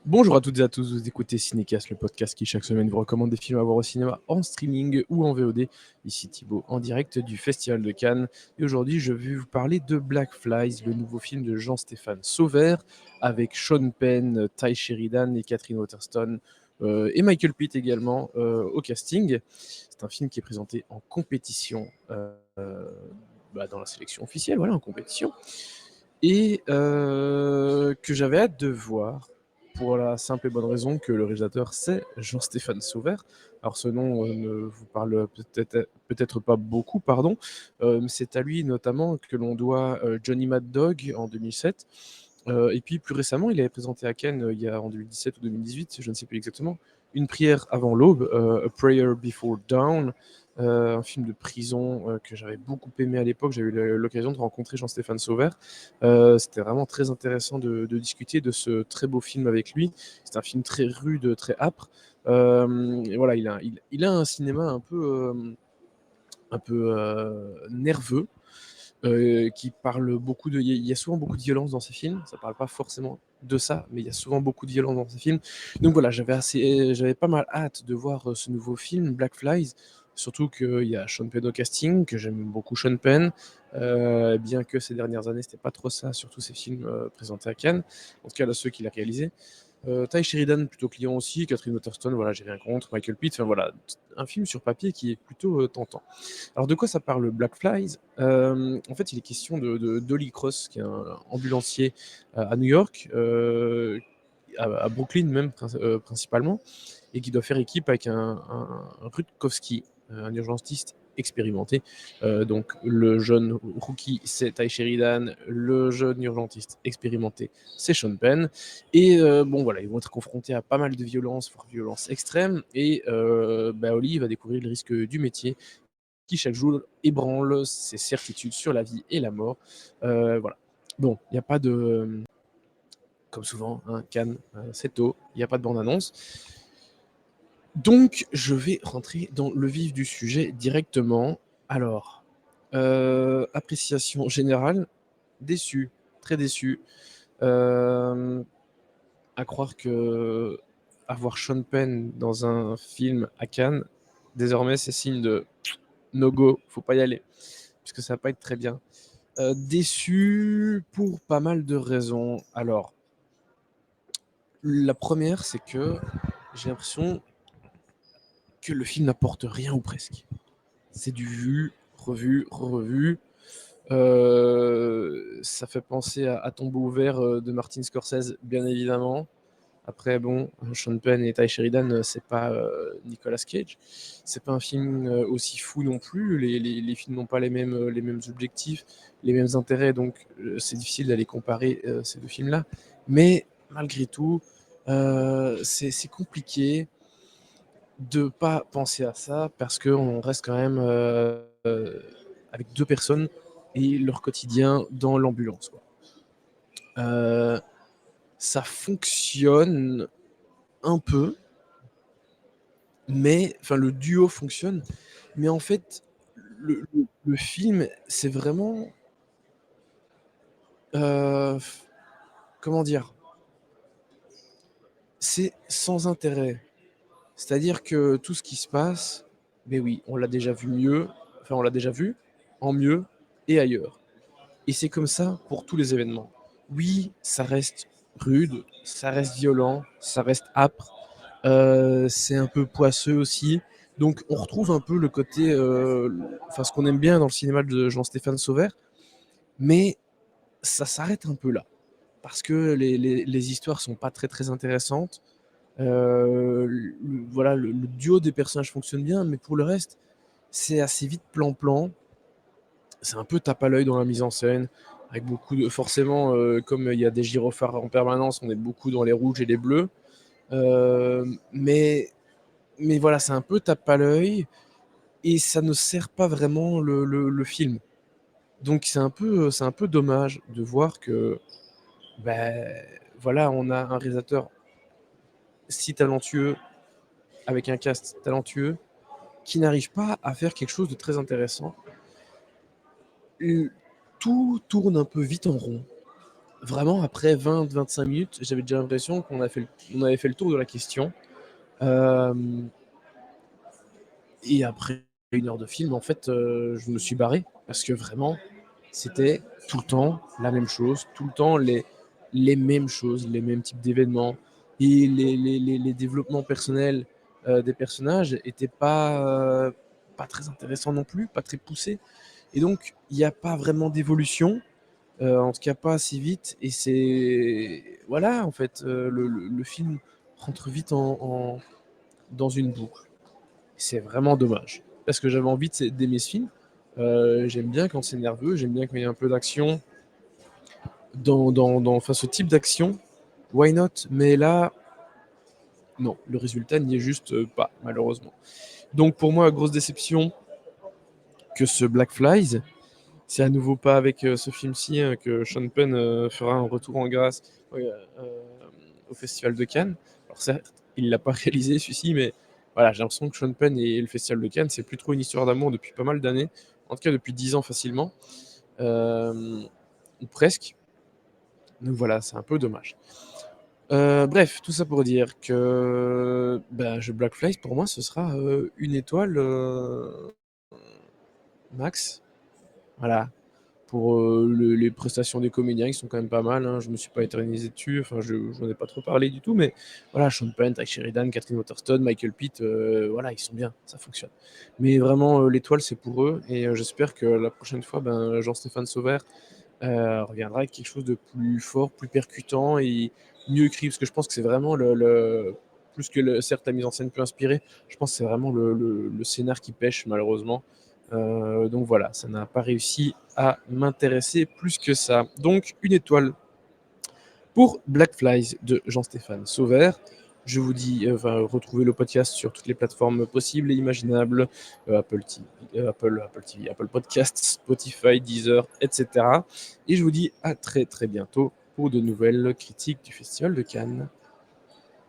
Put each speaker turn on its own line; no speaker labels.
Bonjour à toutes et à tous, vous écoutez Cinécast, le podcast qui chaque semaine vous recommande des films à voir au cinéma en streaming ou en VOD. Ici Thibaut, en direct du Festival de Cannes. Et aujourd'hui, je vais vous parler de Black Flies, le nouveau film de Jean-Stéphane Sauvert, avec Sean Penn, Ty Sheridan et Catherine Waterston, et Michael Pitt également au casting. C'est un film qui est présenté en compétition, dans la sélection officielle, voilà, en compétition. Et que j'avais hâte de voir pour la simple et bonne raison que le réalisateur, c'est Jean-Stéphane Sauvert. Alors ce nom ne vous parle peut-être pas beaucoup, pardon, mais c'est à lui notamment que l'on doit Johnny Mad Dog en 2007. Et puis plus récemment, il avait présenté à Cannes, en 2017 ou 2018, je ne sais plus exactement, Une prière avant l'aube, A Prayer Before Dawn, un film de prison que j'avais beaucoup aimé à l'époque. J'ai eu l'occasion de rencontrer Jean-Stéphane Sauvert. C'était vraiment très intéressant de discuter de ce très beau film avec lui. C'est un film très rude, très âpre. Et voilà, il a un cinéma un peu nerveux, qui parle beaucoup de. Il y a souvent beaucoup de violence dans ces films. Ça parle pas forcément de ça, mais il y a souvent beaucoup de violence dans ces films. Donc voilà, j'avais pas mal hâte de voir ce nouveau film, Black Flies. Surtout qu'il y a Sean Penn au casting, que j'aime beaucoup Sean Penn, bien que ces dernières années, c'était pas trop ça, surtout ces films présentés à Cannes, en tout cas là, ceux qu'il a réalisés. Ty Sheridan, plutôt client aussi, Catherine Waterston, voilà, j'ai rien contre, Michael Pitt, enfin voilà, un film sur papier qui est plutôt tentant. Alors de quoi ça parle Black Flies? En fait, il est question d'Holly Cross, qui est un ambulancier à New York, à Brooklyn même principalement, et qui doit faire équipe avec un Rutkowski, un urgentiste expérimenté. Donc le jeune rookie, c'est Ty Sheridan, le jeune urgentiste expérimenté, c'est Sean Penn. Et bon voilà, ils vont être confrontés à pas mal de violences, voire violences extrêmes, et Holly va découvrir le risque du métier qui chaque jour ébranle ses certitudes sur la vie et la mort. Voilà. Bon, il n'y a pas de, comme souvent, hein, Cannes, c'est tôt, il n'y a pas de bande-annonce. Donc, je vais rentrer dans le vif du sujet directement. Alors, appréciation générale, déçu, très déçu. Euh, à croire que avoir Sean Penn dans un film à Cannes, désormais, c'est signe de no go, faut pas y aller, puisque ça va pas être très bien. Déçu pour pas mal de raisons. Alors, la première, c'est que j'ai l'impression que le film n'apporte rien ou presque. C'est du vu, revu, revu. Ça fait penser à Tombeau ouvert de Martin Scorsese, bien évidemment. Après, bon, Sean Penn et Ty Sheridan, c'est pas Nicolas Cage. C'est pas un film aussi fou non plus. Les films n'ont pas les mêmes objectifs, les mêmes intérêts, donc c'est difficile d'aller comparer ces deux films-là. Mais malgré tout, c'est compliqué de pas penser à ça parce qu'on reste quand même avec deux personnes et leur quotidien dans l'ambulance, quoi. Euh, Ça fonctionne un peu, mais enfin le duo fonctionne, mais en fait le film c'est vraiment euh, comment dire, c'est sans intérêt. C'est-à-dire que tout ce qui se passe, mais oui, on l'a déjà vu mieux, enfin on l'a déjà vu en mieux et ailleurs. Et c'est comme ça pour tous les événements. Oui, ça reste rude, ça reste violent, ça reste âpre, c'est un peu poisseux aussi. Donc on retrouve un peu le côté, enfin ce qu'on aime bien dans le cinéma de Jean-Stéphane Sauvert, mais ça s'arrête un peu là. Parce que les histoires sont pas très très intéressantes. Voilà, le duo des personnages fonctionne bien, mais pour le reste, c'est assez vite plan-plan. C'est un peu tape à l'œil dans la mise en scène, avec beaucoup de. Forcément, comme il y a des gyrophares en permanence, on est beaucoup dans les rouges et les bleus. Euh, mais, mais voilà, c'est un peu tape à l'œil et ça ne sert pas vraiment le film. Donc c'est un peu dommage de voir que ben, voilà, on a un réalisateur si talentueux, avec un cast talentueux, qui n'arrive pas à faire quelque chose de très intéressant. Tout tourne un peu vite en rond. vraiment après 20-25 minutes, j'avais déjà l'impression on avait fait le tour de la question. Hem Et après 1 heure de film, en fait, je me suis barré parce que vraiment, c'était tout le temps la même chose, tout le temps les mêmes choses, les mêmes types d'événements et les développements personnels, des personnages étaient pas très intéressants non plus, pas très poussés et donc il y a pas vraiment d'évolution, en tout cas pas assez vite et c'est voilà, en fait, le film rentre vite dans une boucle. C'est vraiment dommage. Parce que j'avais envie d'aimer ce film. J'aime bien quand c'est nerveux, j'aime bien quand il y a un peu d'action enfin, ce type d'action. Why not? Mais là, non, le résultat n'y est juste pas, malheureusement. Donc pour moi, grosse déception que ce Black Flies. C'est à nouveau pas avec ce film-ci que Sean Penn fera un retour en grâce au Festival de Cannes. Alors certes, il l'a pas réalisé celui-ci, mais voilà, j'ai l'impression que Sean Penn et le Festival de Cannes, c'est plus trop une histoire d'amour depuis pas mal d'années, en tout cas depuis 10 ans facilement, euh, ou presque. Donc voilà, c'est un peu dommage. Bref, tout ça pour dire que bah, Black Flies, pour moi, ce sera une étoile max. Voilà, pour les prestations des comédiens qui sont quand même pas mal. Hein. Je me suis pas éternisé dessus, enfin, je n'en ai pas trop parlé du tout, mais voilà, Sean Penn, Ty Sheridan, Catherine Waterston, Michael Pitt, voilà, ils sont bien, ça fonctionne. Mais vraiment, l'étoile, c'est pour eux, et j'espère que la prochaine fois, ben, Jean-Stéphane Sauvert reviendra avec quelque chose de plus fort, plus percutant et mieux écrit, parce que je pense que c'est vraiment plus que certes la mise en scène peut inspirer, je pense que c'est vraiment le scénar qui pêche malheureusement. Donc voilà, ça n'a pas réussi à m'intéresser plus que ça. Donc une étoile pour Black Flies de Jean-Stéphane Sauvert. Je vous dis, retrouvez le podcast sur toutes les plateformes possibles et imaginables, Apple TV, Apple TV, Apple Podcasts, Spotify, Deezer, etc. Et je vous dis à très très bientôt pour de nouvelles critiques du Festival de Cannes.